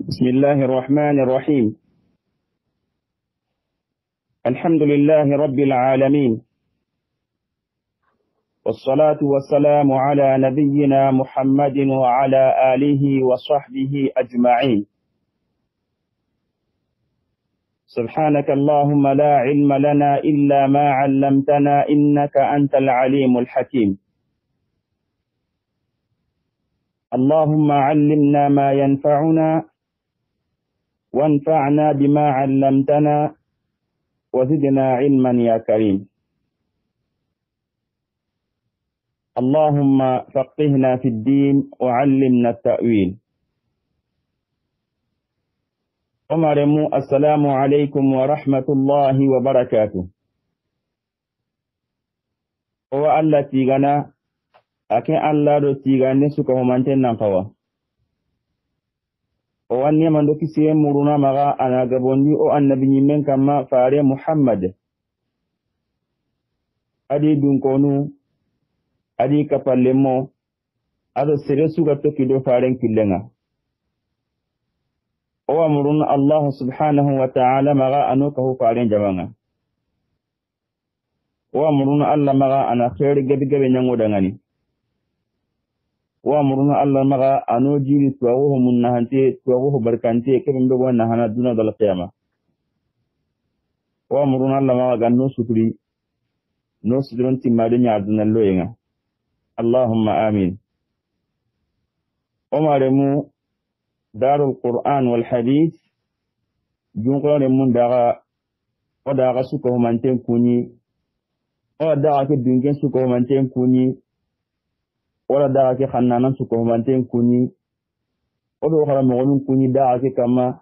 بسم الله الرحمن الرحيم. الحمد لله رب العالمين، والصلاة والسلام على نبينا محمد وعلى آله وصحبه أجمعين. سبحانك اللهم لا علم لنا إلا ما علمتنا إنك أنت العليم الحكيم. اللهم علمنا ما ينفعنا وانفعنا بما علمتنا وزدنا علما يا كريم. اللهم فقهنا في الدين وعلمنا التأويل. أمرمو السلام عليكم ورحمة الله وبركاته. هو الله تيغانا أكي الله دو تيغاني سكو منتين نقوى. وأني من دوكي سيئ مرونا مغا أنا قبوني أو النبي من كما فاري محمد أدي دونكونو أدي كفالمو أدو سيرسو غتوكي دو فارين كلنا أو مرونا الله سبحانه وتعالى مغا أنوكه فارين جوانا أو مرونا الله مغا أنا خير جبي نيانغو دغاني wa muruna Allah maga ano jiri tuwawo munna hante tuwawo barkante kebe mbe wonna hana duna dal qiyama wa muruna Allah maga ganno sukuri no sudron timade nya aduna loyenga Allahumma amin. Omaremu darul Qur'an wal hadith junqore mun daga suko manten kunyi o daga ke dungen suko manten kunyi wala daga ke khannanan su ko manten kunyi odo khara mo kunyi daga ke kama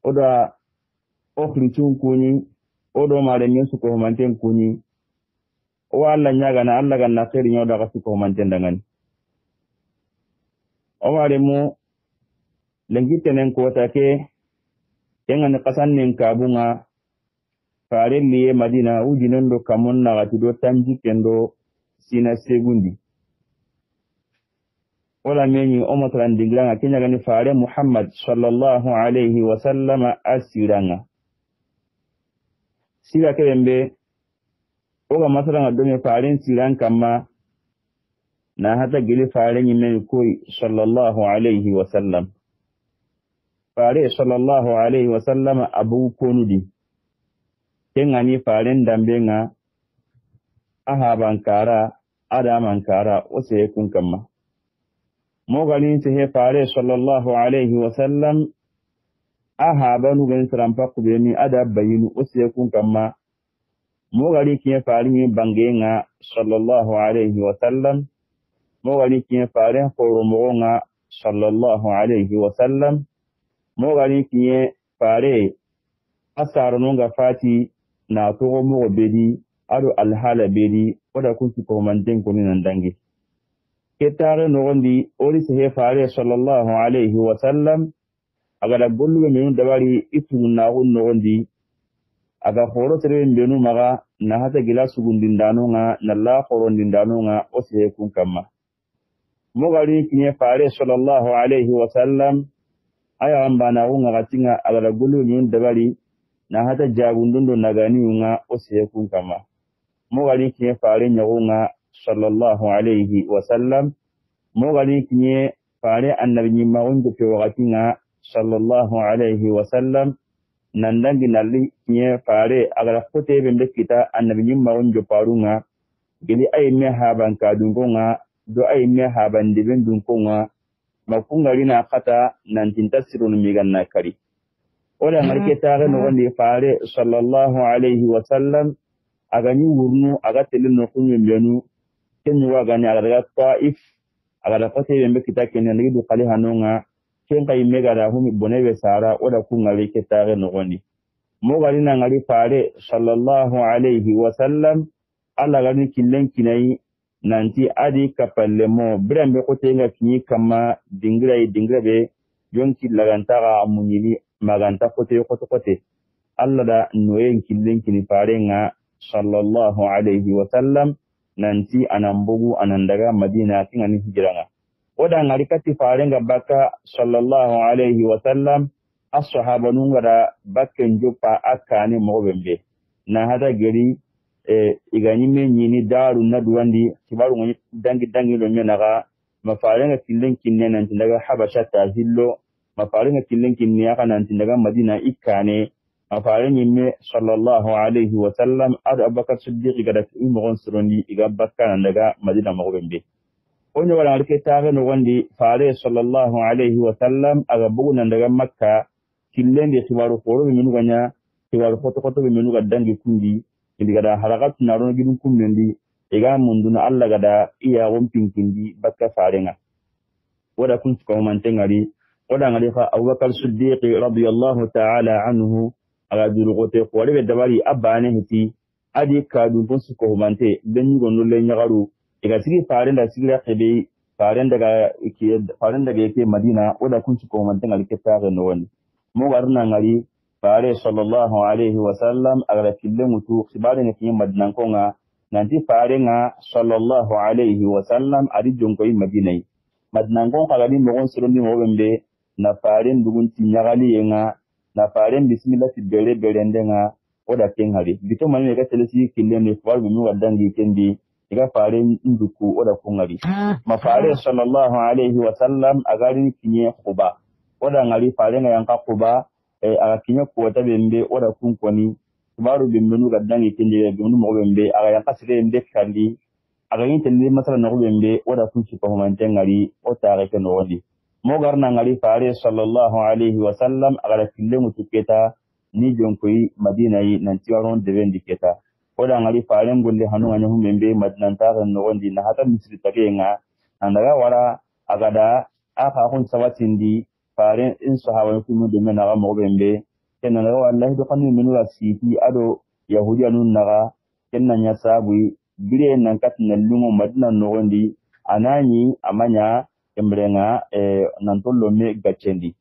oda okhritun kunyi odo mare nyen su ko manten kunyi wala nyaga na Allah ganna khairi nyo daga su ko manten dangan o mare mo lengi tenen ko take yengan qasan nin kabunga fare liye Madina ujinon do kamun na gatido tanji kendo sina segundi wala menyi omotran dinglanga kenya gani faare Muhammad sallallahu alayhi wa sallama asiranga siga kembe oga masaranga dome faaren siran kama na hata gili faare nyimen koy sallallahu alayhi wa sallam faare sallallahu alayhi wa sallama abu konudi kengani faaren dambenga ahabankara adamankara ose kun kama mogani te faare sallallahu alayhi wa sallam ahabanu ben trampa kubeni ada bayinu usiekun kama mogani kiye faare ni bangenga sallallahu alayhi wa sallam mogani kiye faare foromonga sallallahu alayhi wa sallam mogani kiye faare asarunga fati na to mo bedi ado alhala bedi oda kunti ko manten ko nan dangi ketare nogondi ori sehe faare sallallahu alayhi wa sallam agada golluɓe menu dabari itunnaxun nogondi aga horo tere mbenu maga na hata gila sugundindanunga nalla horondindanunga o sehe kun kamma mogari kiñe faare sallallahu alayhi wa sallam ayagambanaxunga xatinga agada golluɓe menu dabari na hata jagundundo naganiunga o sehe kun kamma mogari kiñe faare ñaxunga sallallahu alayhi wa sallam mogani kinye faare annabi nyima wonde fe wakatinga sallallahu alayhi wa sallam nandangi nalli kinye faare agara kote be kita annabi nyima wonde parunga geli ay me haban kadungonga do ay me haban diben dungonga makunga rina khata nantin tasirun miganna kari oda marke taare no wonde faare sallallahu alayhi wa sallam agani wurnu aga telino kunyo mbenu kenyu wagani agara Taif agada kote yembe kita kenya ngidu kali hanonga kenga imega da humi bonebe sara oda kungali ketare nogoni mogari na ngali faare sallallahu alayhi wa sallam alla gani killen kinai nanti adi kapalle mo brembe kote nga kinyi kama dingrabe yonki lagantara amunyini maganta kote alla da noyen killen kini faare nga sallallahu alayhi wa sallam nanti anambugu anandaga Madina kingani hijranga oda ngari kati farenga baka sallallahu alaihi wasallam as-sahaba nungara bakken joppa akani mogobembe na hada gari igani menyini daru nadwandi kibaru ngoni dangi lo menaga mafarenga killen kinne nan tindaga habasha tazillo mafarenga killen kinne aka nan tindaga madina ikane mafarenga me sallallahu alaihi wasallam adu abakar siddiq gada imogon surondi iga bakka nan daga madina mogobembe onye wala alke taage no wandi faare sallallahu alaihi wasallam aga bugu nan daga makka killen de kibaru koro be minu ganya kibaru foto be minu dangi kundi ndi gada harakat narono gidun kummendi iga munduna alla gada iya wompinkindi bakka farenga wada kun ko mantengari wada ngari fa abubakar siddiq radiyallahu ta'ala anhu aga duru gote ko be dabari abane hiti adi kadu kun ko mante den gondo le nyagaru iga sigi farenda sigira kebe farenda daga yake madina wada kun ko mantengari ke tare no woni mo warna ngari faare sallallahu alaihi wasallam agara kille mutu khibare ne kiyen madina konga nanti faare nga sallallahu alaihi wasallam adi jonko yi madinai madina kon kala ni mo sorondi mo bembe na faare ndugun tinyagali yenga na faare bismillah tibere berendenga oda kenhari bito mani ga telesi kille ne faare mu wadangi kendi iga faare nduku oda kongari ma faare sallallahu alaihi wasallam agari kinye khuba oda ngari faare nga yanka khuba aga kinya kuwata bembe oda kunkoni tubaru bimmenu gaddangi kende bimmenu mo bembe aga yakasire mbe kandi aga yintende masala no bembe oda kunci ko mantengari o taare ke no wadi mo garna ngari faare sallallahu alaihi wasallam aga kille mutuketa ni jonkoyi madina yi nanti waron de bendi keta oda ngari faare ngolle hanu anya humbe madina taare no wadi na hata misri tagenga andaga wara agada aka hun sawatindi farin in sahaba ku mu de menaga mo bembe kenna ga wallahi do kanu minu asiti ado yahudiya nun naga kenna nya sabu bire nan katna lumo madina no gondi anani amanya embrenga nan tollo me gacendi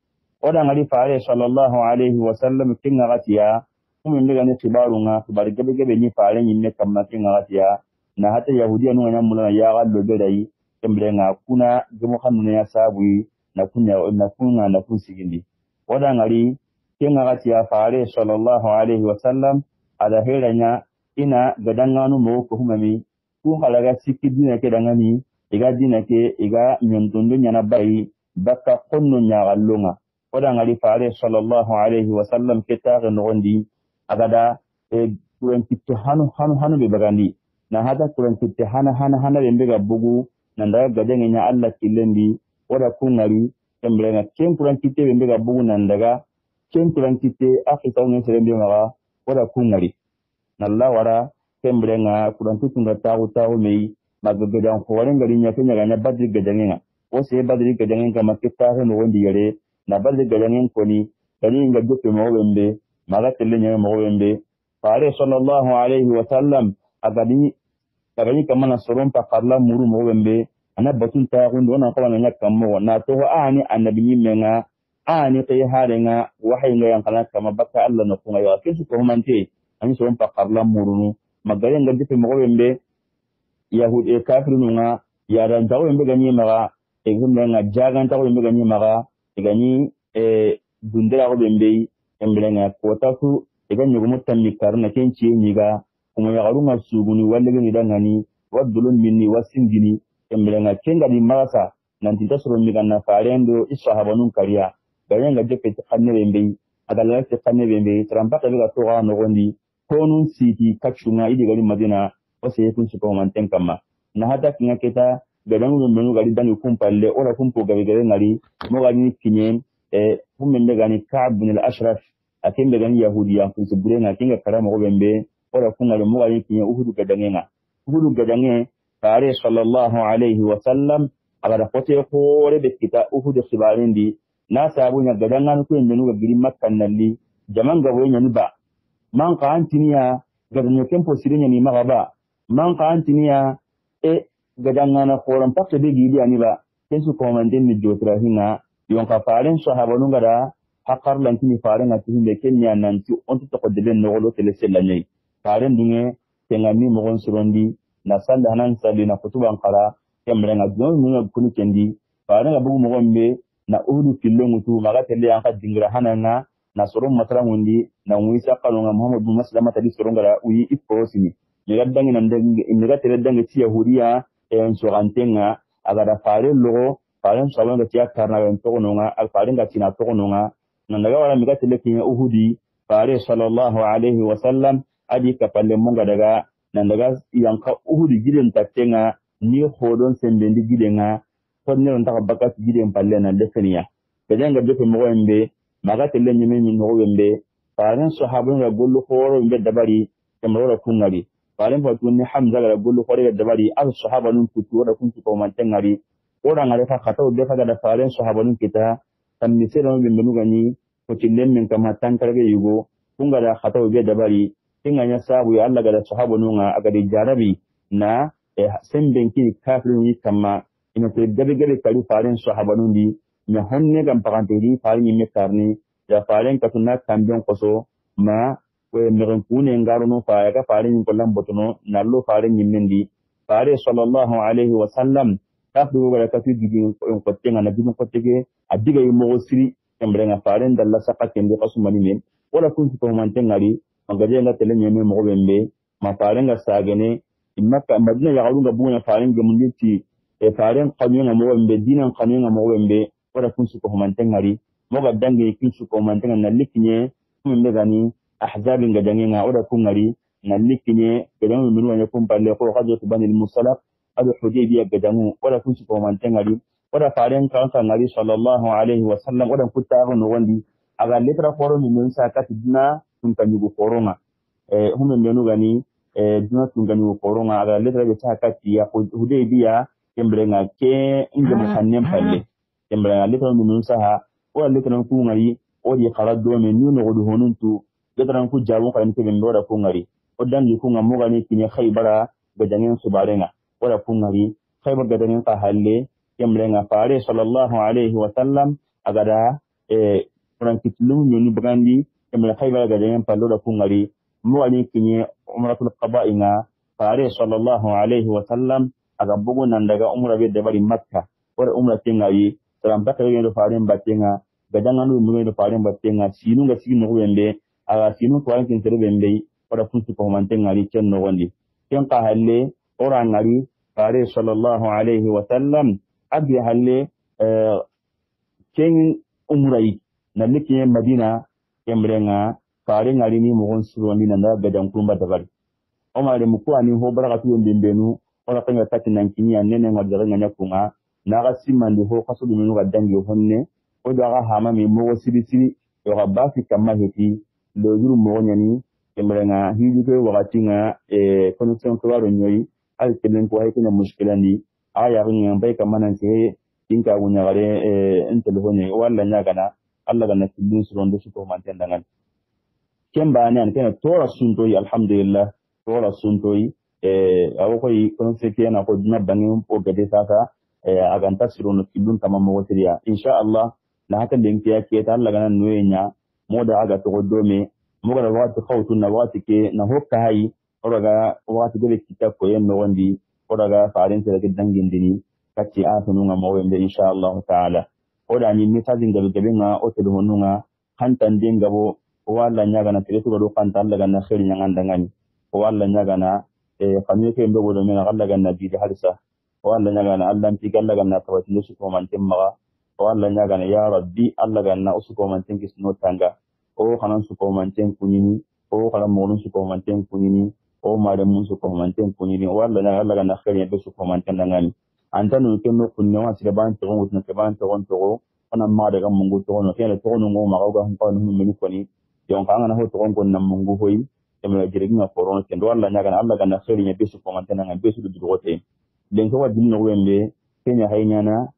oda ngari faare sallallahu alaihi wasallam kinga gatiya kuma mbega ne tibarunga tibar gebe ni faare ni me kamma kinga gatiya na hata yahudiya nun nya mulana ya gallo be dai embrenga kuna gemo kanu ya sabu na kun sigindi wada ngari kenga gati ya faare sallallahu alaihi wasallam ada heranya ina gadanganu mo ko humami ku halaga sikidina ke dangani iga dinake iga nyondondo nyana bai bakka konno nyagallonga wada ngari faare sallallahu alaihi wasallam keta ngondi agada kuren kitto hanu be bagandi na hada kuren kitto hana be mbega bugu nanda gadangenya Allah kilendi wada kungari embrenga kempuran kite bembe ga bugu nandaga kempuran kite afrika ne serembe maga wada kungari nalla wara kembrenga kuran tutunga tawu mei magaga ko waren gari nya kenya ga badri gadangenga o se badri gadangenga makita he no wondi yare na badri gadangen koni kali nga jope mo bembe maga telle nya mo bembe faare sallallahu alaihi wasallam agani kamana soron pa parla muru mo bembe ana batun ta gundo na kawana nya kammo na to ani annabi menga ani tay harenga wahay nga yang kana kama baka Allah na kunga ya kesu ko mante ani so pa qarla murunu magare nga dipe mo bembe yahud kafirun nga ya dan tawo bembe gani maga gumbe nga jagan tawo bembe gani maga gani dundira ko bembe embele nga kota su gani go mutammi karna kenci nyiga kuma ya garunga suguni walle gani dangani wadulun minni wasingini emblenga kenga di marasa nanti tasoro migana farendo isahaba nun kariya gayenga jepe tkanne bembe adala te tkanne bembe trampaka biga toga no gondi konun siti kachunga idi gali madina ose yekun suko manten kama na hata kinga keta gadangu mbenu gali dangi kumpalle ora kumpo gabe ngari mo gani kinyen fummende gani Ka'b bin al-Ashraf akembe gani yahudiya kun subrenga kinga karama go bembe ora kunga mo gani kinyen uhudu gadange faare sallallahu alaihi wasallam agada kote ko rebe kita uhudu khibarindi na sabu nya gadangan ko nyenu ga giri makkan nalli jaman ga wonya ni ba man ka antiniya gadanyo kempo sirinya ni magaba man ka antiniya gadangana koran pakte be gidi ani ba kensu ko manden ni jotra hinga yon ka faaren sahaba nu ngada hakar lantini faaren ati hinde kenya nanti onto to ko deben no golo tele selanyai faaren dunge tengani mo gon surondi na sanda hanan sabi na kutuban kala kemre nga don mun kunu kendi faran ga bugu mo gombe na uhudu killo mutu maga telle an ka dingira hananga na soron matara ngundi na wisa kanonga muhammad bin maslama tadi soron gara uyi iposini mi gaddangi nan mi ga tele dangi ti yahudiya en so antenga aga da fare logo faren sabon ga tiya karna ben to nonga al faren ga tina to nonga nan daga wala mi ga tele kin uhudi fare sallallahu alaihi wasallam adi ka palle munga daga nan daga yanka uhudi gidan tatenga ni hodon sembendi gidenga fodne on ta bakat giden palle na defeniya kajanga defe mo wembe maga telle nyime min no wembe faren sahabun ga gollu horo wembe dabari kamro kunari faren fatunni hamza ga gollu horo ga dabari al sahabanun kutu da kuntu ko mantengari ora ngare fa khataw de fa ga faren sahabanun kita tammi sero wembe no gani ko tillen min kama tankar ga yugo kunga da khataw be dabari kinga nya sabu ya Allah ga da sahabanun aga di jarabi na semben ki kafirin yi kama ina te gabe kali faren sahabanun di nya honne gam parantedi farin yimme karni ya faren katuna kambion koso ma we meren kune ngaro no fa ya ka farin ko lambotono nallo farin yimmendi fare sallallahu alaihi wasallam tafu wala katu gidi ko tenga na bidon ko tege adiga yimo siri kambrenga faren dalla sakate ndi kasumani men wala kun ko mantengari magaje nga tele nyeme mo bembe ma faren ga sagene imaka madina ya galunga buna faren gemunditi e faren qanyanga mo bembe dinan qanyanga mo bembe wala kunsu ko mantengari moga dangi kunsu ko mantenga na likinye kumbe gani ahzabi ngajangenga wala kungari na likinye gadangu minwa ya kumpalle ko hajo bani al-musalaf adu hudaybiya gadangu wala kunsu ko mantengari wala faren kansa ngari sallallahu alaihi wasallam wala kutaru no wandi aga letra foro min sa katidna tunkanyugo foronga hume menu gani dina tunkanyugo foronga aga letra be sa katiya hudaybiya kembrenga ke inge muhannem palle kembra letra mun saha wala letra ku ngari o di qarado men ni no do honuntu letra ku jabu kan ke ben dora ku ngari o dangi ku ngamu gani kini khaybara ga jangen subarenga wala ku ngari khaybar ga jangen ta halle kembra nga fare sallallahu alaihi wasallam agada frankitlu ni bagandi kembra khaybara ga jangen pallo da ku ngari mu wani kini umratul qaba'inga fare sallallahu alaihi wasallam aga bugu nan daga umra be da bari makka wala umra tingayi salam bakare do faaren batenga gadanga no mu do faaren batenga sinu ga sinu no wende aga sinu to an kin tere bembe wala funtu ko mantenga ri ken no wondi ken ka halle ora ngari fare sallallahu alaihi wasallam abi halle ken umrai na likin madina kembrenga fare ngari ni mo gon suro ni nanda gadan kumba dabari o ma de mu ko ani ho baraka tu ndembenu wala kanga takinan kinya nene ngadara nganya kunga naga simandi ho kaso du minu ga dangi honne o daga hama mi mo siri yo ga bafi kamma heti lo juru mo nyani kemrenga hiji ko wakati nga connection ko waro nyoyi al kelen ko hay kana mushkilani aya rin yan bai kamma nan se tinka gunya gare en telefone walla nya gana alla gana tidin su rondo su ko manten dangan kemba ne an kana tora suntoyi alhamdulillah tora suntoyi awo koy connection na ko dina bangin o gade sasa agan tasiro no kidun tamam mo wotiriya insha Allah na haka den kiya ke ta Allah ganan noyenya mo da aga to dome mo ga wati khawtu na wati ke na hokka hayi oraga wati gele kita ko yen no wandi oraga farin tere dangin dini katti a tunu nga mo wende insha Allah taala oda ni misajin gabe gabe nga o te do nga hantan den gabo wala nyaga na tere to do kan ta Allah ganna khairi nyanga ndangani wala nyaga na kanu ke mbe do mena Allah ganna bi harsa wala nyaga na Allah ti galla ganna tawati su ko man timma wala nyaga na ya rabbi Allah ganna usu ko man tinki sno tanga o kanan su ko man tin kunini o kanan mo su ko man tin kunini o mare mun su ko man tin kunini wala nyaga Allah ganna khairi be su ko man tin dangani antanu ke no kunno wa sire ban to wutna ke ban to on to ona ma daga mungu to no kele to no ngo ma ga han ko no min ko ni yon ka ngana ho to on nam mungu hoyi e me jirgi na koron ke wala nyaga na Allah ganna khairi be su ko man tin dangani be su du wote den ko wadin no wembe kenya haynana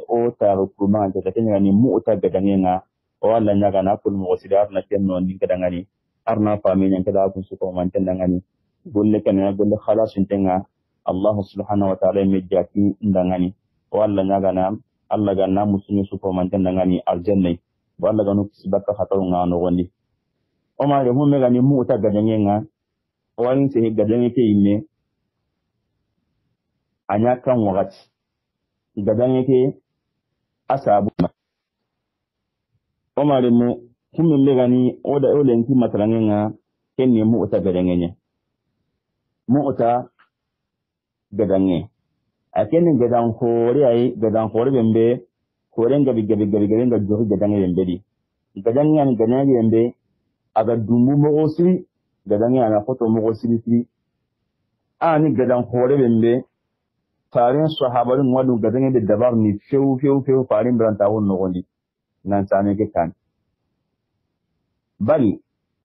o taru kuma ta kenya ni mu ta gadangenga o wala nyaga na kul mu wasidat na kenno ndin kadangani arna fami nyan kada kun su ko man tandangani golle kana golle khalas intenga Allah subhanahu wa ta'ala me jati ndangani o wala nyaga na Allah ganna musuni su ko man tandangani aljanna wala ganu sibaka khataru ngano gondi o ma mu me gani mu ta gadangenga o walin se gadangeke imme anya kan wakati gadan yake asabu omare mu kumin legani oda olenki matrangenga kenni mu'ta gadangenye mu'ta gadange akenni gadan khore ay gadan khore bembe khore ngabi nga jogi gadange bembe di gadange an gadange bembe aga dumbu mo osiri gadange ana foto mo osiri ani gadan khore bembe farin sahabarin wadu gadange be dabar ni few farin branta won no gondi nan sane ke kan bali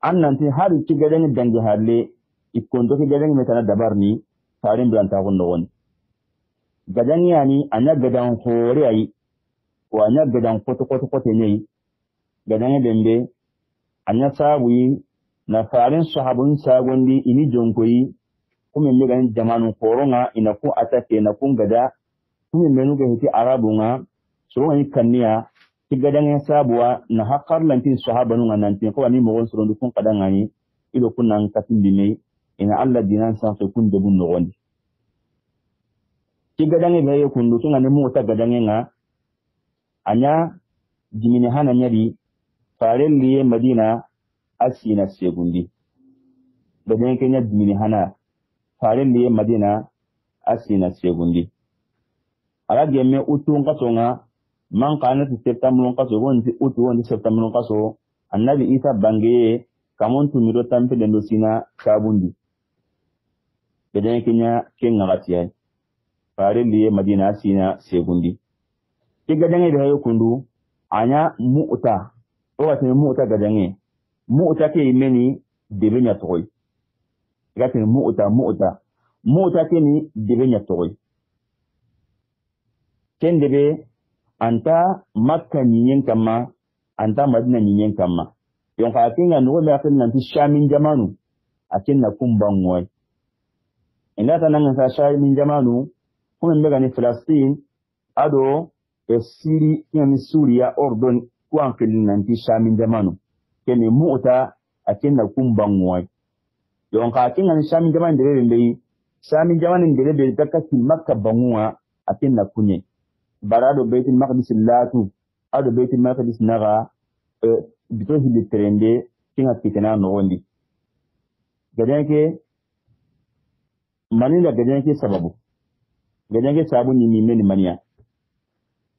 annanti hari ci gadange dangi halle ikondo ke gadange metana dabar ni farin branta won no gondi gadange ani anya gadan khore ay wa anya gadan koto ne gadange bembe anya sabuyi na farin sahabun sagondi ini jonkoyi kuma me ganin jama'an koronga ina ko atake na kun gada kuma menu ga hiti arabunga so wani kanniya ti gadan sabuwa na hakar lantin sahabanu nan tin ko ani mo won so kun kadanga ni ido kunan katin dime ina Allah dinan sa so kun debun no gondi ti gadan be ye kun dutun ani mu ta gadan nga anya jimini hana nyari faren liye madina asina segundi gadan kenya jimini hana faren liye madina asina segundi ala gemme utun kasonga man kana ti septembre kaso wonti utu wonti septembre kaso annabi isa bange kamon tu miro tampe dendo sina kabundi gadan kenya kenga gatiya faren liye madina asina segundi ti gadan be hayo kundu anya mu'ta o wati mu'ta gadan mu'ta ke imeni debe nya toy gatin mu'ta ke ni debe nya toy ken debe anta makka nyen kama anta madina nyen kama yon ka kinga no me akin nan ti shamin jamanu akin na kumban moy ina ta nan sa shamin jamanu kuma me ga ni Palestine ado Siri yani Suriya Ordon ko an filin nan ti shamin jamanu ken mu'ta akin na kumban moy yon ka kinga ni shamin jamanu de be shamin jamanu de be takati makka banwa akin na kunye barado baitul maqdis latu ado baitul maqdis naga bito hili trende kinga kitena no wondi gadanke manila gadanke sababu ni meni maniya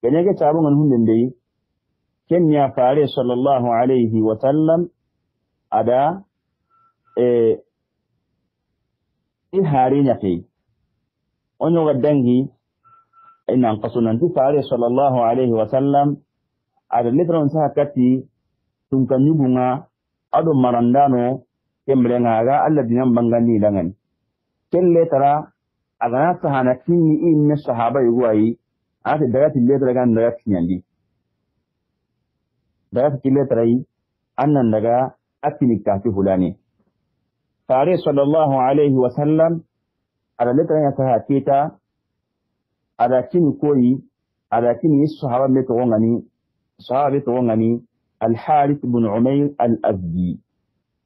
gadanke sababu ngan hunde ndey kenya fare sallallahu alaihi wa sallam ada ihari nyake onyo gadangi ina qasunan tu fare sallallahu alaihi wa sallam ada litron sa kati tun kan yubunga ado marandano kembrenga ga Allah dinan bangani dangan kelle tara agana sahana kinni in sahaba yuwai ate daga tille tara gan daga kinyandi daga tille tara yi annan daga atini kafi hulani fare sallallahu alaihi wa sallam ada litron ya sa kita ada kini koyi ada kini sahaba meto ngani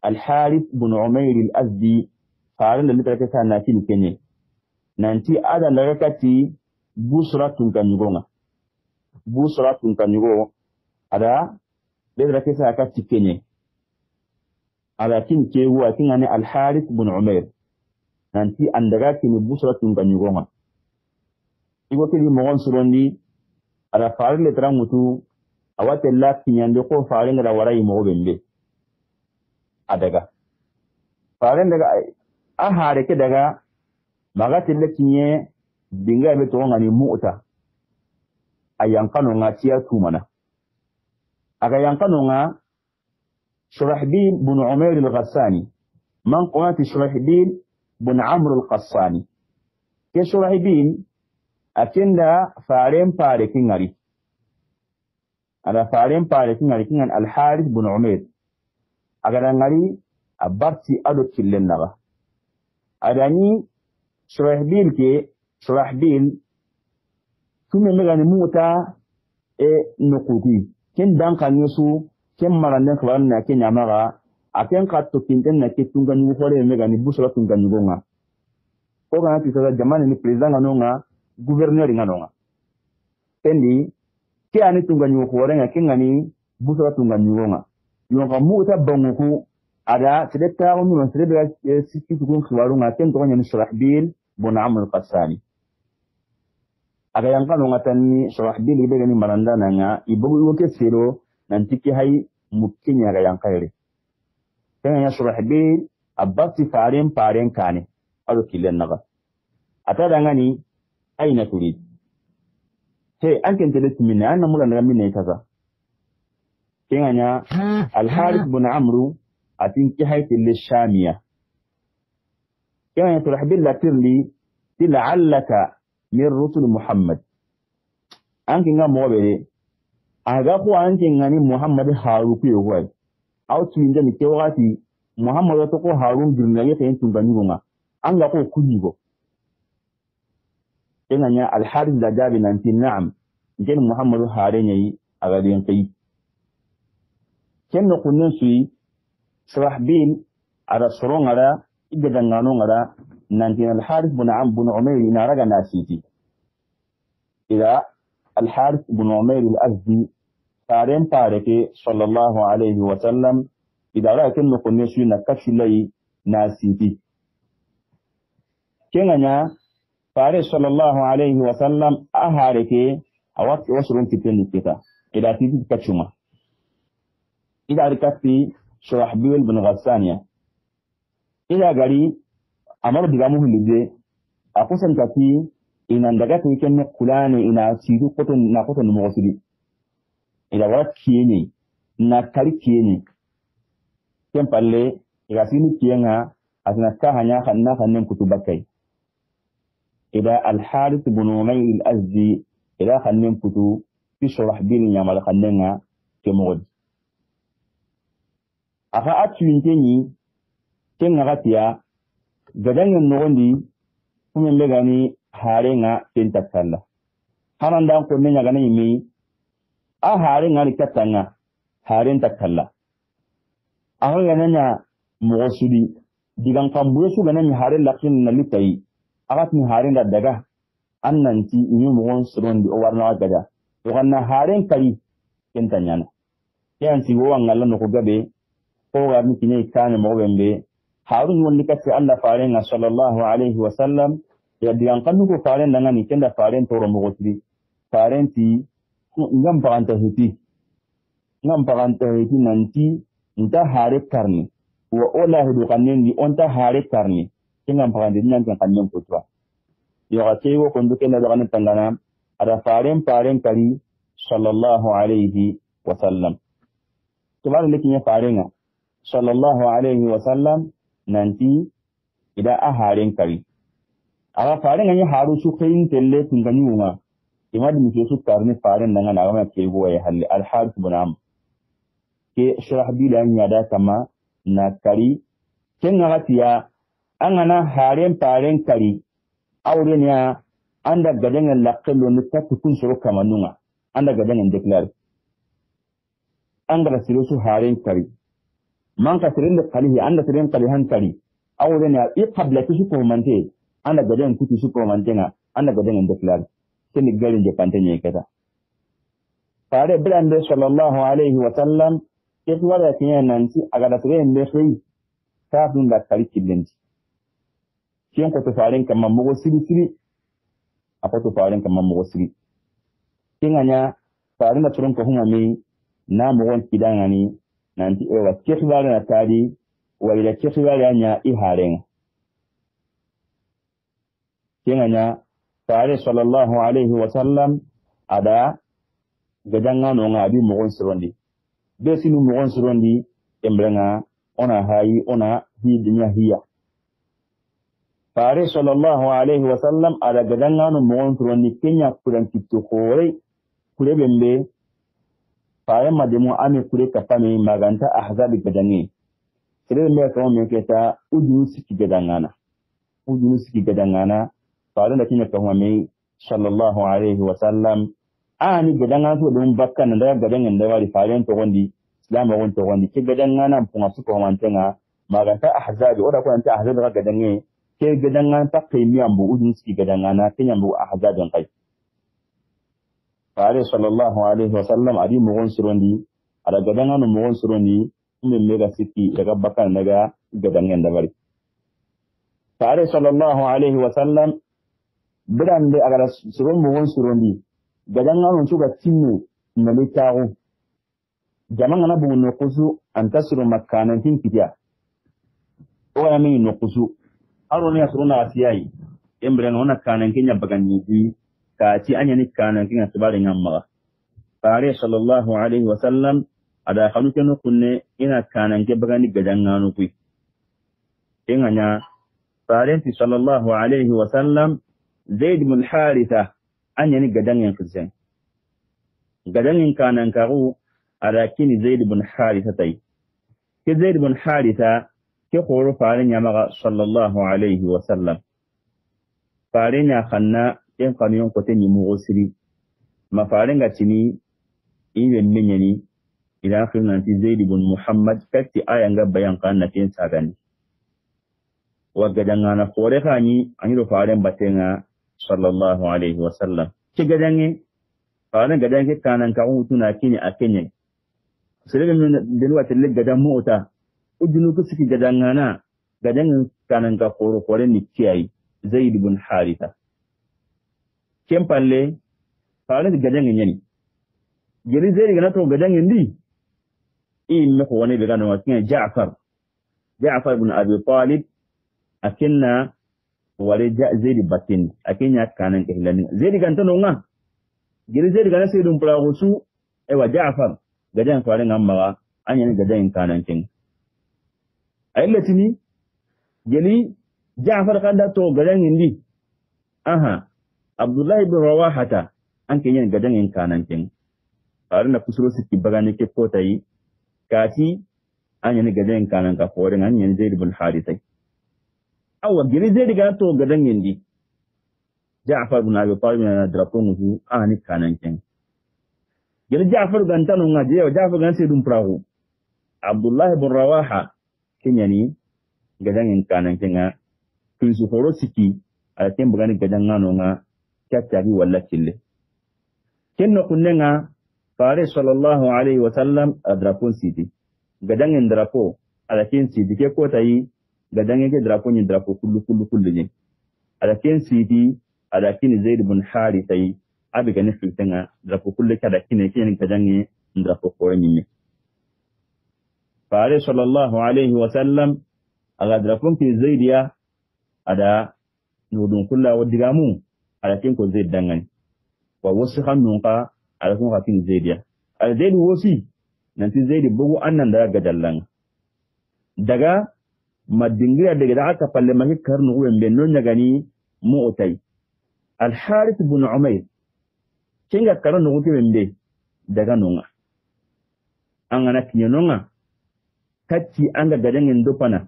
الحارث بن عمير الأزدي فارن اللي تركتها ناتين كني نانتي أدا لركتي بوسرة تنكنيغو أدا لركتها كتي كني أدا كين كيهو أكين أني الحارث بن عمير نانتي أندركتي بوسرة تنكنيغو إيقو كلي مغان سروندي أدا فارن اللي ترامتو awate la kinyande ko faaren da warai mo bembe adaga faaren daga a hare ke daga magati le kinye dinga be to ngani mu'ta ayan kanu ngatiya tumana aga yan kanu nga Shurahbil bin Umair al-Ghassani man qawati Shurahbil bin Amr al-Qassani ke Shurahbil akinda faaren pare kingari ada farin pare kingan al-Harith bin Umair agada ngari abarti ado killen naga adani Shurahbil kume megani muta nukuti ken dan kan yesu ken marande kwan na ken yamaga aken katto kinten na ketunga ni fore megani busra tunga ngonga ko ga ti sa jamane ni president ngonga gouverneur ngonga tendi ke ani tunga nyu ko renga kingani busa tunga nyuronga yonga muta banguku ada sedeta ko non sedeta siki tukun khiwarunga ken to nyani Shurahbil bun Amr al-Qassani aga yang kanu ngatani Shurahbil ibe gani maranda nanga ibu woke sero nanti ki hay mukinya aga yang kaire kenya Shurahbil abati faren kane ado kilen naga ata dangani aina turid he anken tele timina anna mulan daga minne kaza kenya al-Harith bin Amru atin ki hayti lishamiya kenya Shurahbil latirli til'allaka min rusul Muhammad anken ga mobe aga ko anken ngani Muhammad haru ku yoy auti inda ni kewati Muhammad to ko harun birnage tayin tunganunga anga ko kujigo kenya al-Harith da jabi nanti na'am jen Muhammad harenya yi aga den kai kenno kunnin sui Shurahbil ada soron ada iga dangano ada nanti al-Harith bin Amr bin Umayr ina raga nasiti ila al-Harith bin Umayr al-Azdi taren pareke sallallahu alaihi wa sallam ida ra kenno kunnin sui na kashilai nasiti kenganya pare sallallahu alaihi wa sallam ahareke awak wasurun kiteni kita ida titi kachuma ida rikati Shurahbil bin Ghassaniya ida gari amar diga muhulide akusan kati ina daga tiken kulane ina sidu koton na koton mogosidi ida wat kiyeni na kari kiyeni kempalle ida sini kiyenga asna kahanya kanna kannen kutubakai ida al-Harith bin Umayr al-Azdi ila khannen putu fi Shurahbil nyamal khannenga ke mod aka atwinteni kenga gatia gadangen nogondi kumen legani harenga tentakalla hananda ko nenya gana yimi a harenga ni katanga haren takalla aka gananya mogosudi digan kambuye su gananya haren lakin nalitai akat ni haren da daga annanti ini mugon surondi o warna gada to ganna haren kari kentanyana yanti wo wangalla no ko gabe ko garni kine kane mo bembe harun wonni katti Allah faren sallallahu alaihi wasallam ya digan kanu ko faren dangani kenda faren toro mo gotri faren ti ngam paranta hiti nanti nta hare karni wa ola hedu kanendi onta hare karni ngam paranta nanti kanen potwa yoga tewo kondu kenda daga tangana ada faren kari sallallahu alaihi wasallam tubar lekinya farenga sallallahu alaihi wasallam nanti ida a haren kari aga farenga ni haru su kayin telle tungani uma imadi mi su karni faren nan na ga ke go ya halli al-Harith bin Amr ke Shurahbil an yada kama na kari kenga gatiya an ana haren kari aure ne anda gadangan lakkallo ne ta tukun shiro kamanunga anda gadangan declare an ga siro su haren kari man ka sirin da kalihi anda sirin kalihan kari aure ne i qabla su ko mante anda gadangan kutu su ko mantenga anda gadangan declare kini garin je pantanye kata fare brande sallallahu alaihi wa sallam ke tuwara tinya nanti aga da sirin be sai ta dun da kari kibinti kiyan ko to faren kamar mugo siri akwai to faren kamar mugo siri kinganya faren da turun ko huma mi na mugon kidanga ni nanti ewa kefibare na tadi wa ila kefibare nya iharen kinganya fare sallallahu alaihi wa sallam ada gadanga no nga bi mugon sirondi be sinu mugon sirondi embrenga ona hayi ona hi dunya hiya fare sallallahu alaihi wasallam ada gadangano mon turoni kenya kuran kitto kore kure bembe fare mademo ame kure kapame maganta ahzabi gadangi kire me ko me keta ujunu siki gadangana fare da kinya ko me sallallahu alaihi wasallam ani gadangana to dum bakkan da gadangan da wari fare to gondi islam won to gondi ke gadangana punga su ko mantenga maganta ahzabi oda ko anta ahzabi gadangi ke gadangan ta kai miyan bu udun suke gadangana kan yambu a hazadin kai fare sallallahu alaihi wasallam adi mogon sirondi ada gadanga no mogon sirondi umbe mega sikki daga bakan daga gadangen dabari fare sallallahu alaihi wasallam birande agara siron mogon sirondi gadanga no suga tinno malikawo jamanga na bugu no kusu antasiru makkanan tin kitia o ya mi no kusu aro ne asruna asiyai embre ngona kanan kinya baganni ka ci anya ni kanan kinya tibare ngamma fare sallallahu alaihi wasallam ada kanu kenu kunne ina kanan ke bagani gadangano kui inganya fare sallallahu alaihi wasallam zaid bin haritha anya ni gadangen kizan gadangen kanan karu ada kini zaid bin haritha tai ke zaid bin haritha ke khoro fare nyama sallallahu alaihi wasallam fare nya khanna en kamiyon kote ni mugosiri ma fare nga tini ibe menyani ila akhir nanti zaid ibn muhammad kati aya nga bayan kan na tin sagani wa gadanga na khore khani aniro fare batenga sallallahu alaihi wasallam ke gadange fare gadange kanan ka utuna kini akenye sirega min delwa tele gadan mota ujunu ku siki gadanga na gadan kanan ka khore ni kiyai zaid ibn haritha kempalle fare gadan nyani geri zaid gana to gadan ndi me ko woni be gano wakin Ja'far ibn Abi Talib akinna wale zaid batin akinya kanan ke hilani zaid kan to nga geri zaid gana sai dum pla husu e wa Ja'far gadan fare ngamma anya gadan kanan kin aylatini geli Ja'far kada to gadan ndi aha Abdullah ibn Rawahata anke yin gadan yin kanan kin fare na kusuro siki bagane ke kotai kati anya ni gadan kanan ka fore anya ni zaid ibn harithai awa giri zaid ga to gadan yindi Ja'far ibn Abi Talib na drapon mu ani kanan kin giri Ja'far gan tanu ngaje Ja'far gan sai dum prahu Abdullah ibn Rawaha kinyani gadan yin kanan kin kun su horo siki a kin bugani gadan ngano nga kyakkyabi walla kille kinno kunnenga fare sallallahu alaihi wasallam adrapon sidi gadangen drapo alakin sidi ke ko tayi gadangen ke drapo ni drapo kullu ne alakin sidi alakin zaid ibn harithai abi ganin filtenga drapo kullu kada kine gadangen drapo ko ni fare sallallahu alaihi wasallam aga drapon ke zaidiya ada nudun kullu wadigamu alakin ko zaid dangan wa wasu hannun ka alakun hakin zaidiya alzaidi wosi nanti zaidi bugu annan da ga dallan daga madingira daga da aka falle maki karnu uwen ben non gani mu'tai al harith ibn umayr kinga karnu uti wembe daga nonga an ana kinonga kacci an ga gadan indopana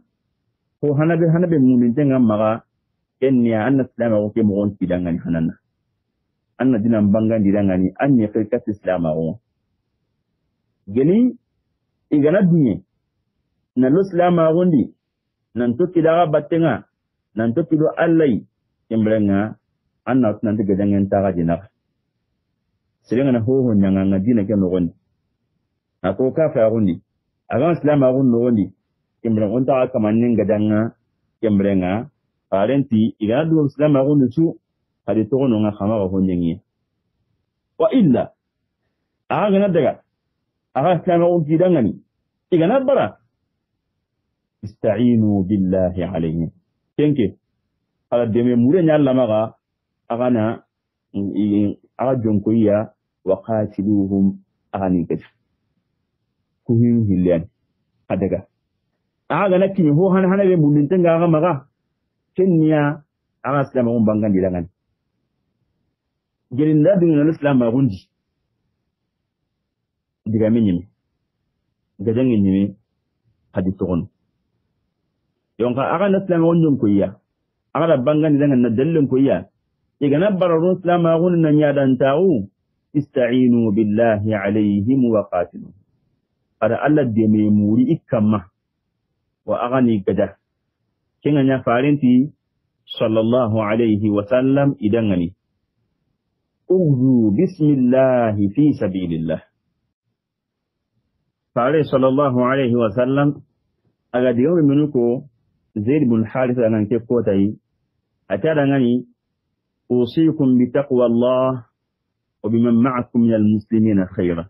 ko hanabe munin tenga maga enniya anna islama ko ke mo on tidangani hanana anna dinan bangan dirangani anye kai kas islama o gani igana dunye na lo islama gondi nan to kidaga battenga nan to kido allai imbrenga anna nan tiga dangen taga dinar sirenga na ho nyanga ngadina ke no gondi ako ka fa gondi aga islama gondi imbrenga on taga kamannin gadanga imbrenga parenti igana du islama gondi su hadi to no nga khama ko nyengi wa illa aga na daga aga islama on kidangani igana bara ista'inu billahi alayhi kenke ala deme mure nyalla maga aga na aga jonkoya wa qatiluhum agani gadi kuhin hilyan adaga aga na kin ho hanabe munin tanga aga maga kenya aga islama on bangan dilangani gelin da dinin islam ma gundi diga minyimi gadan nyimi hadithu gon yonka aga na islam wonjon ko iya aga da bangan dangan na dallin ko iya igana bararun islam ma gon nan ya dan ta'u ista'inu billahi alaihim wa qatilu ada Allah de me muri ikamma wa agani gada kinga nya farinti sallallahu alaihi wa sallam idan ngani اغزوا بسم الله في سبيل الله. فعليه صلى الله عليه وسلم أغاد يوم منكو زيد بن الحارث أن كيكوتاي أتارغني أوصيكم بتقوى الله وبمن معكم من المسلمين خيرا.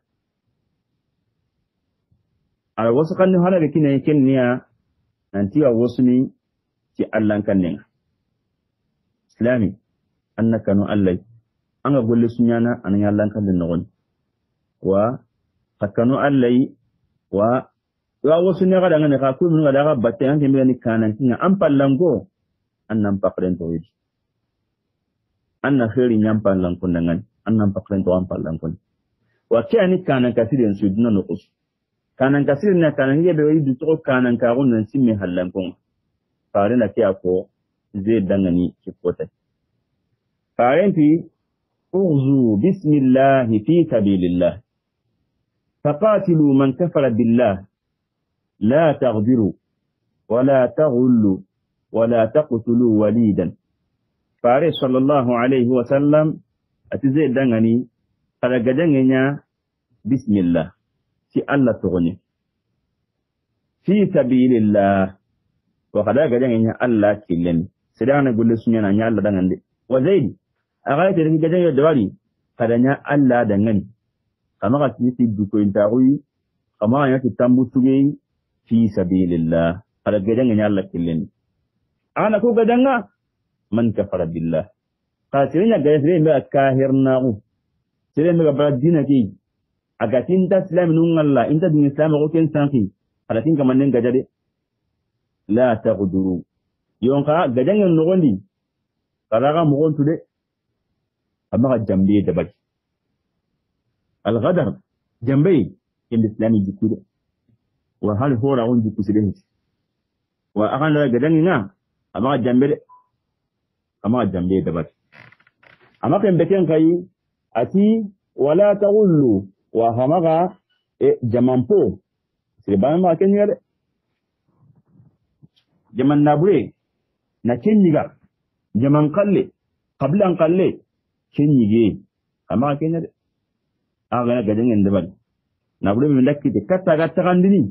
على وسقن هذا بكنا يكنيا أنتي ووسمي تي ألان كنيا إسلامي أنك نؤلي أنا أقول لسنيانا أنا يالان كنيا نغن وقد ألي ووسني غدا أنا كاكو من غدا باتي أنت ميلاني كانا كنا أمبالانغو أنا أمباقرين تويد أنا خيري نيامبالانغو نغن أنا أمباقرين تو أمبالانغو وكياني كانا كثير ينسودنا نقص كانا كثير كانا يبقى يدتو كانا كارون نسمي هلانغو فارنا كيافو زي دنغني كيفوتي فارن في اغزوا بسم الله في سبيل الله فقاتلوا من كفر بالله لا تغدروا ولا تغلوا ولا تقتلوا وليدا. فارس صلى الله عليه وسلم أتزيد دنغني فلقدنغني بسم الله في الله تغني في سبيل الله وقد قدنغني الله كلن سيدانا قل لسنينا نيا الله دنغني وزيد أغاية لكي قدنغني دوالي قدنغني الله دنغني كما قلت نسي بكوين كما يأتي تنبوتوين في سبيل الله قد قدنغني الله كلن أنا كو قدنغا من كفر بالله قال سيرين سيرين بقى كاهرناغو سيرين بقى بردين كي أكاتين تسلام نون الله انت دين إسلام غوكين سانكي قالتين كمان نين قجري لا تغدروا يونقا قدنغ النغندي قراغا مغون تولي أما جنبي دبج الغدر جنبي كم الإسلامي جكودة وهل هو راغون جكو سيديه وأغان لا قدنغنا أما جنبي دبج أما كم بكين كي أتي ولا تغلوا وهمغا جمانبو سيبان ما كنير جمان نابري نكنيغا جمان قلي قبل أن قلي كنيغي أما كنير أغانا قدن اندبال نابري من لكي تكتا غتا غاندني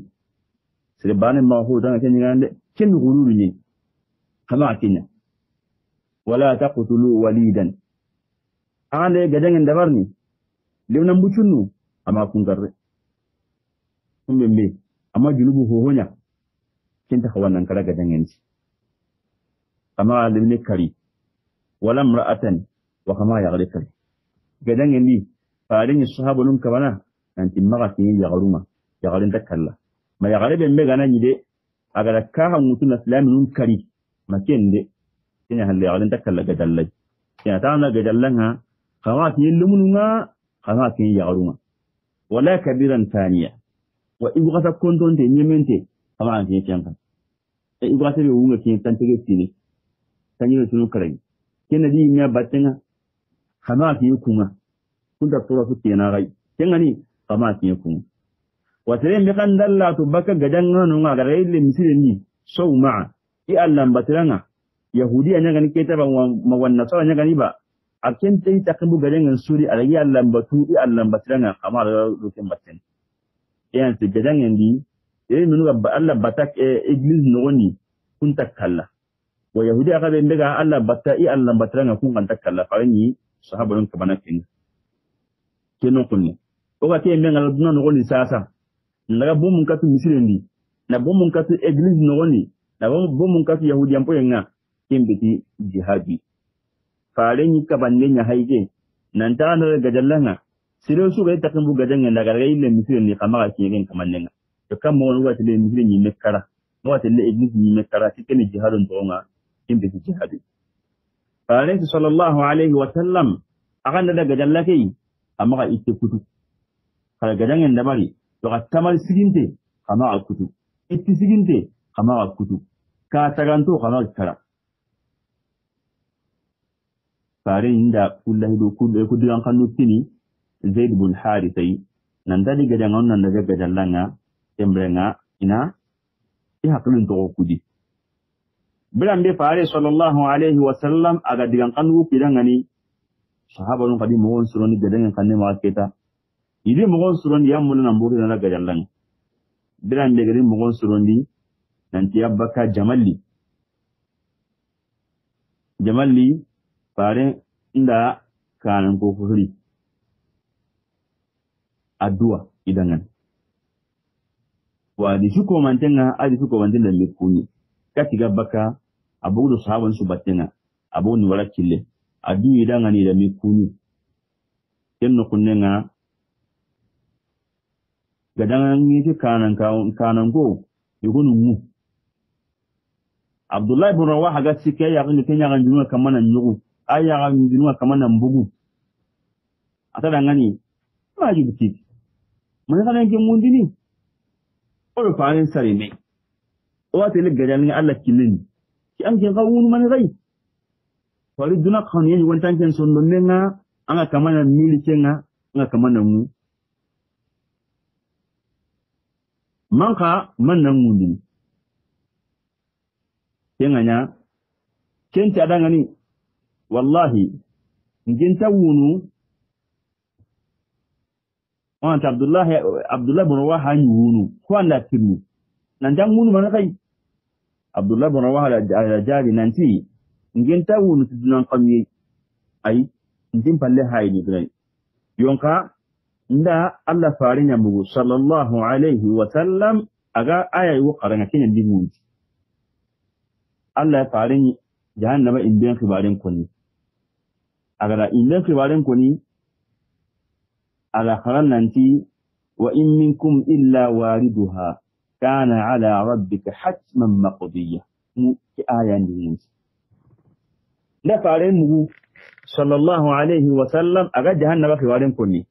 سيبان ما هو دانا كنيغا كن غلولني أما كنير ولا تقتلوا وليدا أغانا قدن اندبالني لو نمبوشنو أما كنغر مبمبي أما جنوب هوهنيا كنت خوانا نكرا قدنينسي أما لمن كري ولا امرأة وكما يغلي كري قدنيني فأرين الصحابة نمكبنا أنت مغاكين يغلين تكلا ما يغلي بمبي غانا نيدي أغلا كاها موتنا سلام نمكري ما كين دي كين هل يغلين تكلا قدلي كين تانا قدلنها خواكين لمننا خواكين يغلونا ولا كبيرا ثانية وإبغاث كنتون تنيمنتي كما أنت يتشانك إبغاث بيومك كين تنتجي سيني تنيمة سنو كري كنا دي ميا باتنا كما أنت يكونا كنت أطورا فتينا غاي كنغني كما أنت يكونا وترين بقان دالا تبكى غجانا نونا غرائي لمسيرني سو معا إألام باترانا يهودي أنا غني كتابا موانسا أنا غني با أكين تي تقبو غجانا سوري على إألام باتو إألام باترانا كما روكين باتن يعني تجدان دي إيه منو الله باتك إجلس نوني كنت كلا ويهودي أقابل بيجا الله باتي الله باترانا كون كنت كلا فاني صحابة لهم كبنا كنو كني وقتي من الله نوني ساسا نلا بوم كاتو مسلمي نبوم كاتو إجلس نوني نبوم كاتو يهودي أمبو ينعا كم بتي جهادي فاني كبنا هايجي نانتانا جدلنا sire su ga takan buga dangan daga rai le misiri ne kamar ke yin kamar nan to kan mu wata le misiri ne mekara wata le iblis ne mekara cikin jihadin tonga in bi jihadi fa alayhi sallallahu alaihi wa sallam akan daga dallake amma ga ite kutu kala gadangan da bari to ga tamal siginte kama a kutu itti siginte kama a kutu ka taganto kama kara fare inda kullahi do kudu an kanu tini زيد بن حارثي نندلي جدعان نندجع جدلنا تمرنا إنا يحقلون توقودي بلان بفارس صلى الله عليه وسلم أجدعان كانوا كيرانني sahaba nun kadi mo suroni gadan kanne ma keta idi mo suroni yamul na mburi na gajallan biran de gari mo suroni nanti abbaka jamalli fare inda kanan ko furi addu'a idangan wa di shuko mantenga adi shuko mantenga le kuni kati gabbaka abudu sahaban su battenga abu ni wala kille addu idangani da mi kuni kenno kunnenga gadangan ni kanan go yugunu mu Abdullah ibn Rawaha ga sike ya kan kenya kan junu kamana nyugo aya kan junu kamana mbugu atada ngani ma jibuti mun kana ke mundini o farin sare ne o wata le gadan Allah killin ki an ke gawunu man gai fari duna kan yin wantan ken son don nga anga kamana mili kenga anga kamana mu manka man nan mundini kenganya kenti adangani wallahi nginta wunu wanta Abdullah ibn Rawaha wunu ko anda tirni nan dan wunu man kai Abdullah ibn Rawaha da jari nanti nginta wunu tudunan kamiye ai ngin palle hayni dai yonka nda Allah farinya mugu sallallahu alaihi wa sallam aga ayayi wo qaranga kenya dimu Allah ya farin jahannama indan kibarin kuni agara indan kibarin kuni ala kharan nanti wa in minkum illa wariduha kana ala rabbika hatman maqdiya mu ki ayan din da farin mu sallallahu alaihi wa sallam aga jahannama kibarin kuni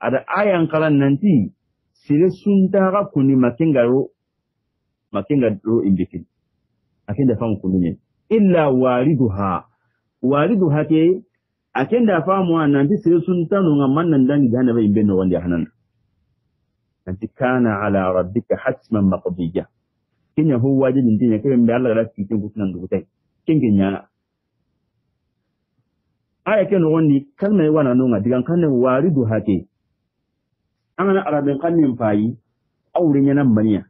ada ayan karan nanti sire sunta ga kuni makingaro indikin akenda famu kununye illa wariduha ke akenda famu nanti sire suntano ngamman nan dangi jahannama imbe no wandi hanan nanti kana ala rabbika hatman maqdiya kinya ho wajibin tinya kebe mbe Allah da kitin kutunan dugutai kingenya aya ke no wandi kalmai wana nonga digan kanne wariduha ke amana arabin kannin fayi auren yanan baniya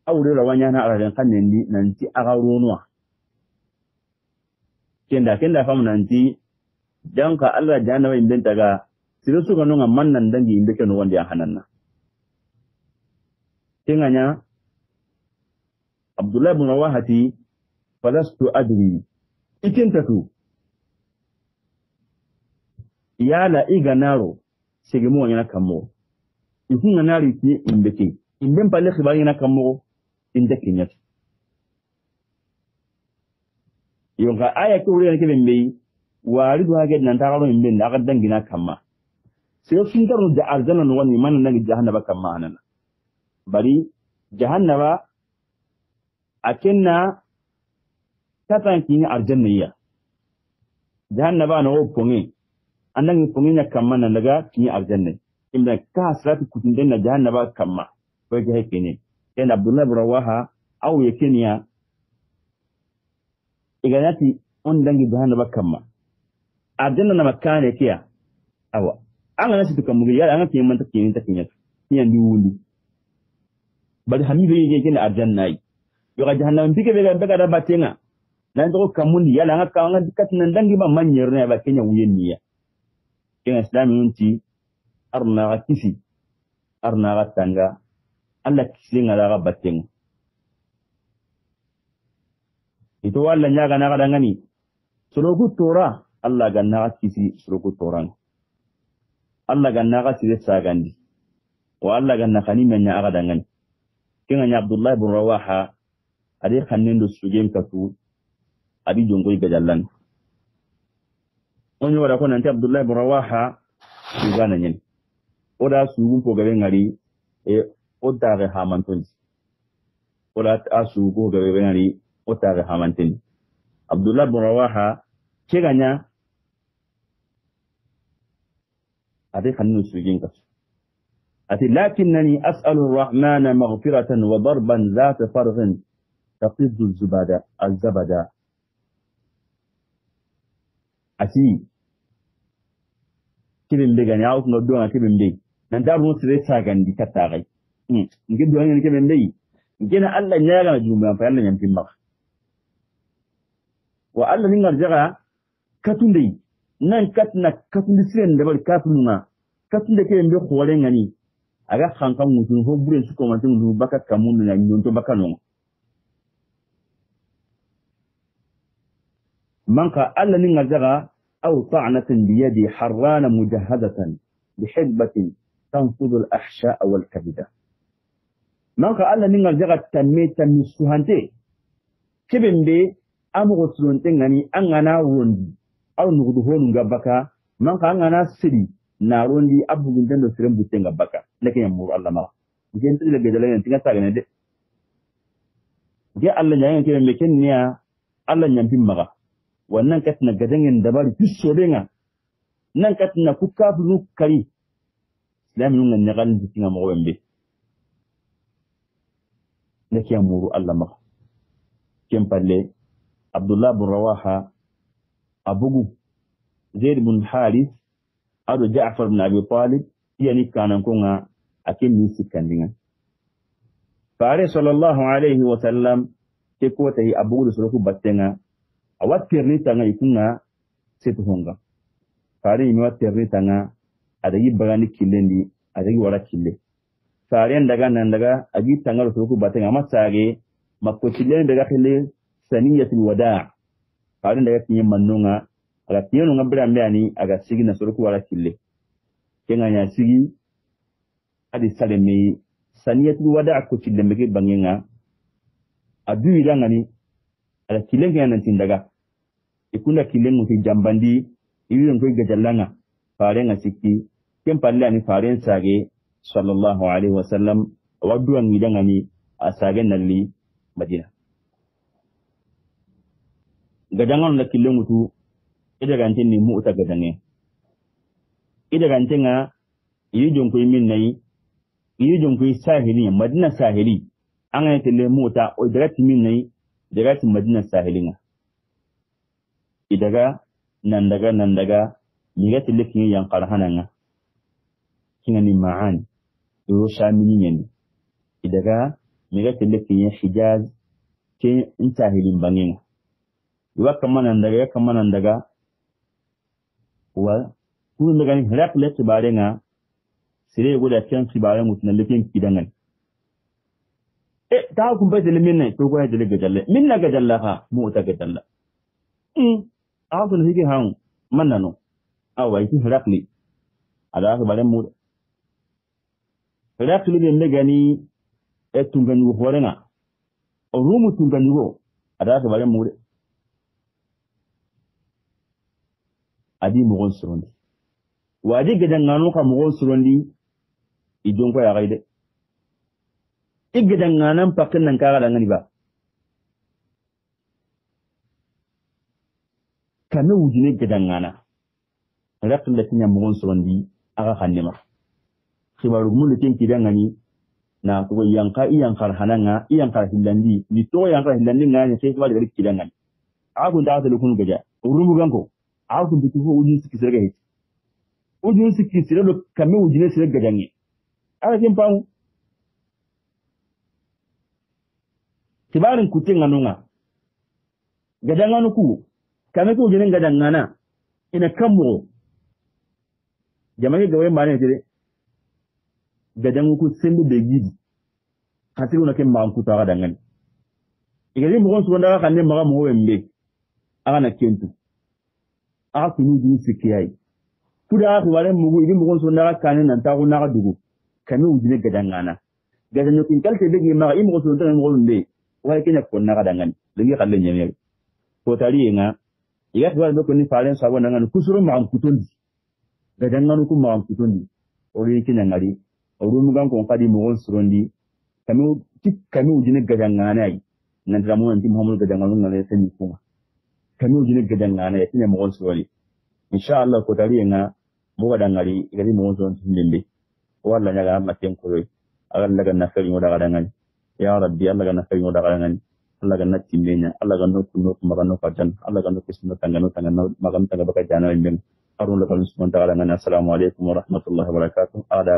aure rawanya na aradan kannen ni nanti aga runuwa kenda famu nanti dan ka Allah jahannama imben taga sire su kanu ngamman nan dangi imbe kenu wanda ya hananna kenganya Abdullah ibn Rawahati falastu adri ikintatu yala iganaro segemu wanyana kamo ikunga nari ki imbeke imben palle khibari na kamo inda kinyat yonka aya ko wuri ke bembe wari do hage nan tagaro imben da gaddan gina kamma sai sun taru da aljanna no wani man nan jahannaba kamma anan bari jahannaba akenna tatan kini aljanniya jahannaba no pongi annan pongi nya kamma nan daga kini aljanna inda ka hasratu kutin na jahannaba kamma ko ga heke ne yana Abdullah ibn Rawaha aw yakeniya iganati on dangi jahannaba kamma aljanna na makane kiya awa an ga nasu tukan mugi yara an ke manta kenin ta kinya kiyan diwundi bal hamidu yake kin aljanna yi yo ga jahannam bige be ga da batenga nan to kamundi yala an ka an katnan dangi ba manyer ne ba kenya wuyen niya kin islamin ti arna ga kisi arna ga tanga Allah kisi nga ga batenga ito walla nya ga na ga dangani sulugu tora Allah ga na kisi sulugu toran Allah ga na ga sire sagandi wa Allah ga na khani men nya ga dangani kinga nya Abdullah ibn Rawaha ade khannen do sujem katu abi jongoy ga jallan onyo wada ko nanti Abdullah ibn Rawaha igana nyen oda sugu ko gabe ngari e oda ga hamantoni oda asu ko gabe ngari oda ga hamantoni Abdullah ibn Rawaha keganya ade khannen sujem katu ati lakinnani as'alu ar-rahmana maghfiratan wa darban zat farghin taqiddu az-zabada ati kibin be gani awu no do na kibin be nan da mu sire sagan di katagai ngi do ngani kibin be ngina Allah nyaga jumba fa Allah nyampi mak wa Allah ni ngarjaga katunde nan katna katunde siren da bar katunga katunde ke mbe khore ngani aga khankan mutu ho buren su ko man tun baka kamun na nyonto baka no manka Allah ni ngarjaga aw ta'natan bi yadi harrana mujahadatan bi hibbatin tanfudu al ahsha'a wal kabida manka Allah ni ngarjaga tamme suhante kebembe amugo sulonte ngani angana wondi aw nugudu honu ngabaka manka angana siri na rondi abugun dando siren butte ngabaka leke yamuru Allah ma gente le gedale en tinga sagane de ge Allah nyaanga kebembe kenniya Allah nyampi maga wannan katna gadangen dabari tusobenga nan katna kukafunu kari islam nunga nyagal dikinga mo wembe leke yamuru Allah ma kempalle Abdullah bin Rawaha abugu Zaid bin Harith ado Ja'far bin Abi Talib yani kanan kunga akin ni sikandinga fare sallallahu alaihi wa sallam ke ko tayi abugu da suru battenga awatirni tanga ikunga setu honga fare ni watirni tanga adagi bagani killendi adagi wala kille fare ndaga nan daga agi tanga suru battenga masage makko kille daga kille saniyatul wada' farin da yake mannunga aga tiyano ngabira mbani aga sigi na soroku wala kille kenga nya sigi adi salemi saniyatul wada' ko kille mege bangenga adu idangani ala kille ngana tindaga ikunda kille nguti jambandi iwi ngo gajallanga farenga sikki kempalle ani faren sage sallallahu alaihi wasallam wadu an idangani asage nalli madina gadangan la kille mutu ida gantin ni mu uta gadange ida gantinga yi jonko min nayi yi jonko sahili madina sahili an ga tele mu uta o daga min nayi daga madina sahilinga idaga nan daga ni ga tele kin yan qarhananga kinga ni ma'an do shamini ne idaga ni ga tele kin hijaz kin sahilin bangenga waka manan daga wa kun daga ni rak le tibare nga sire goda kan tibare mutun lekin kidangan ta kun bai da minna to goya da gajalle minna gajalla ha mu ta gajalla a kun hige han manano awai ki rak li ada ka bare mu rak li ne gani tungan wo horenga o rumu tungan wo ada ka bare mu adi mogon surondi wadi gadan ngano ka mogon surondi idon ko ya gaide igadan nganan pakin nan kaga dan ngani ba kame wujine gadan ngana rakin da tinya mogon surondi aga kannema khibaru mun tin kidan ngani na ko yanka iyan kar hananga iyan kar hillandi ni to yanka hillandi ngani sai kuma daga kidan ngani agun da ta lukun gaja urumu ganko awu bitu ko ujin siki sirga hit ujin siki sirga kame ujine sirga gadange ala tin pamu tibarin kutin nganunga gadanganu ku kame ko ujine gadangana ina kammo jama'i gawe mane tire gadangu ku sembe be gidi khatiru na kemma ku ta gadangani igari mo gon suwanda ka ne maga mo wembe aga na kentu aga kunu du sikiyai kuda ko wale mugu ibi mo gon suwanda ka kanin nan ta ko na dugu kame ujine gadangana gadanyu kin kalte be gi maga imo suwanda mo wembe wale kenya ko na gadangani lengi khalle nyame ko tari nga iga tuwa ko ni faren sabo nan kusuru ma an kutondi gadanganu ku ma an kutondi ori kenya ngari oru mugan ko kadi mo gon surondi kami ujine gadangana ai nan da mun tim hamul gadangana ngale sani kuma kami ujine gadangana ya tine mo gon suroli insha Allah ko tari nga mo gadangari igari mo gon tindembe walla nyaga maten ko yoy agal laga na feri mo daga dangani ya rabbi Allah ga na feri mo daga dangani Allah ga na timbenya Allah ga no kuno magano fajan Allah ga no kusno tangano magano tanga baka jana imben arun la kan subhanahu wa ta'ala. Assalamu alaikum wa rahmatullahi wa barakatuh. Ada